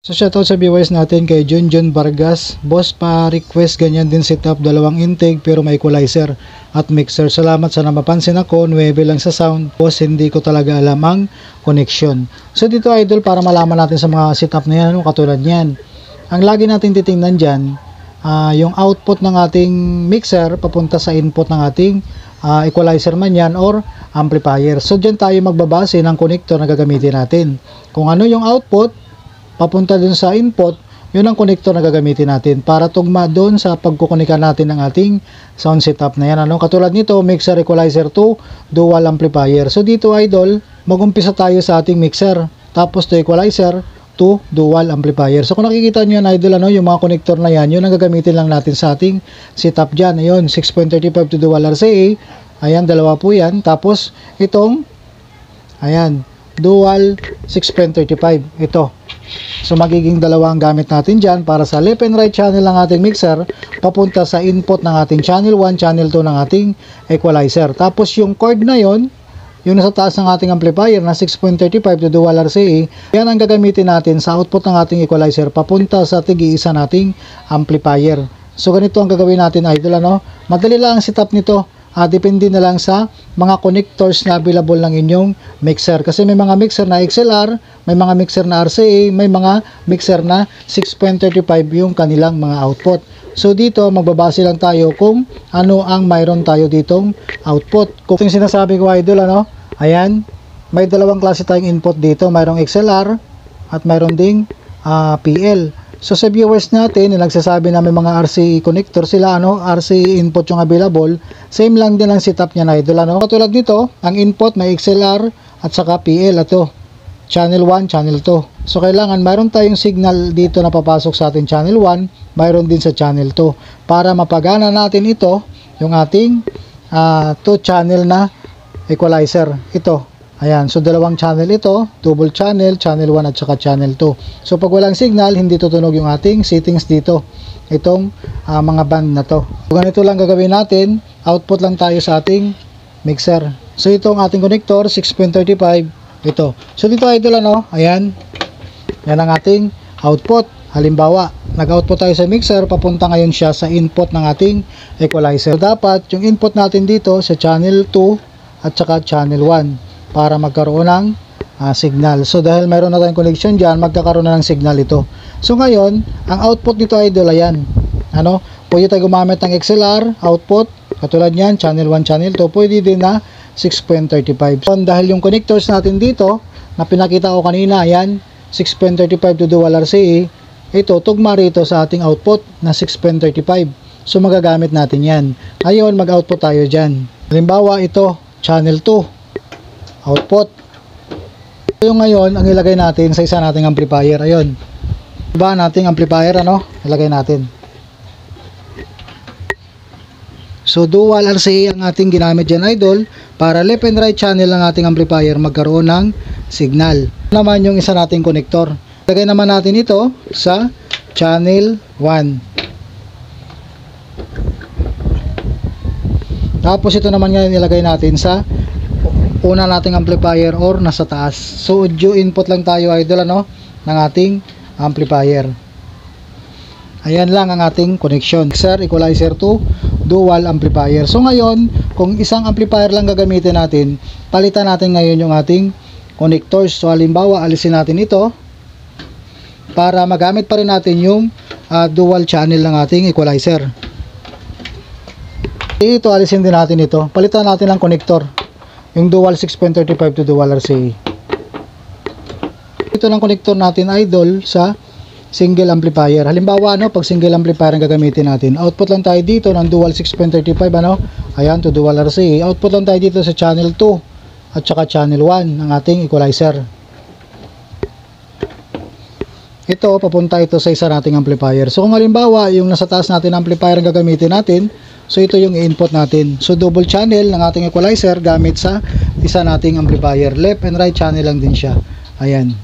So shoutout sa viewers natin kay Junjun Vargas. Boss, pa-request ganyan din setup, dalawang intake pero may equalizer at mixer. Salamat sa napapansin ako, 9 lang sa sound. Boss, hindi ko talaga alam ang connection. So dito idol, para malaman natin sa mga setup na yan, katulad yan. Ang lagi natin titingnan dyan, yung output ng ating mixer papunta sa input ng ating equalizer man yan or amplifier. So dyan tayo magbabase ng connector na gagamitin natin. Kung ano yung output papunta dun sa input, yun ang connector na gagamitin natin para tugma doon sa pagkukunika natin ng ating sound setup na yan. Katulad nito, mixer equalizer to dual amplifier. So dito idol, magumpisa tayo sa ating mixer, tapos to equalizer to dual amplifier. So kung nakikita nyo yan idol, yung mga connector na yan, yun ang gagamitin lang natin sa ating setup dyan. Ayun, 6.35 to dual RCA. Ayan, dalawa po yan. Tapos itong, ayan, dual 6.35. Ito. So magiging dalawa ang gamit natin dyan para sa left and right channel ng ating mixer papunta sa input ng ating channel 1, channel 2 ng ating equalizer. Tapos yung cord na yon, yung nasa taas ng ating amplifier na 6.35 to dual RCA, yan ang gagamitin natin sa output ng ating equalizer papunta sa tig-iisa nating amplifier. So ganito ang gagawin natin idol. Madali lang ang setup nito. Depende na lang sa mga connectors na available ng inyong mixer. Kasi may mga mixer na XLR, may mga mixer na RCA, may mga mixer na 6.35 yung kanilang mga output. So dito, magbabase lang tayo kung ano ang mayroon tayo ditong output. Kung yung sinasabi ko idol, ayan, may dalawang klase tayong input dito. Mayroong XLR at mayroon ding PL. So sa viewers natin na nagsasabi na may mga RCA connector sila, RCA input yung available, same lang din ang setup niya na idol. Katulad nito, ang input may XLR at saka PL. Ito, channel 1, channel 2. So kailangan mayroon tayong signal dito na papasok sa ating channel 1, mayroon din sa channel 2. Para mapagana natin ito, yung ating 2 channel na equalizer. Ito. Ayan, so dalawang channel ito, double channel, channel 1 at saka channel 2. So pag walang signal, hindi tutunog yung ating settings dito. Itong mga band na to. So ganito lang gagawin natin, output lang tayo sa ating mixer. So ito ang ating connector, 6.35, ito. So dito idol, ayan, yan ang ating output. Halimbawa, nag-output tayo sa mixer, papunta ngayon siya sa input ng ating equalizer. So dapat yung input natin dito sa channel 2 at saka channel 1. Para magkaroon ng signal. So dahil mayroon na tayong connection dyan, magkakaroon na ng signal ito. So ngayon, ang output nito idol, ayan. Pwede tayo gumamit ng XLR output, katulad yan, channel 1, channel 2. Pwede din na 6.35. So dahil yung connectors natin dito, na pinakita ko kanina, ayan, 6.35 to dual RCA, ito, tugma rito sa ating output na 6.35. So magagamit natin yan. Ngayon, mag-output tayo dyan. Halimbawa, ito, channel 2. Output. Yung ngayon, ang ilagay natin sa isa nating amplifier. Ayun. Diba nating amplifier, ilagay natin. So, dual RCA ang ating ginamit dyan, idol, para left and right channel ng ating amplifier magkaroon ng signal. Naman yung isa nating connector. Ilagay naman natin ito sa channel 1. Tapos ito naman ngayon ilagay natin sa una nating amplifier or nasa taas. So audio input lang tayo idol ng ating amplifier. Ayan lang ang ating connection. Mixer equalizer to dual amplifier. So ngayon, kung isang amplifier lang gagamitin natin, palitan natin ngayon yung ating connectors. So halimbawa, alisin natin ito para magamit pa rin natin yung dual channel ng ating equalizer. Ito, alisin din natin ito. Palitan natin ang connector. Yung dual 6.35 to dual RCA. Ito lang connector natin idol sa single amplifier. Halimbawa, pag single amplifier ang gagamitin natin, output lang tayo dito ng dual 6.35, ayan, to dual RCA. Output lang tayo dito sa channel 2 at saka channel 1 ng ating equalizer. Ito, papunta ito sa isa nating amplifier. So kung halimbawa, yung nasa taas natin amplifier ang gagamitin natin, so ito yung input natin. So double channel ng ating equalizer gamit sa isa nating amplifier. Left and right channel lang din siya. Ayan.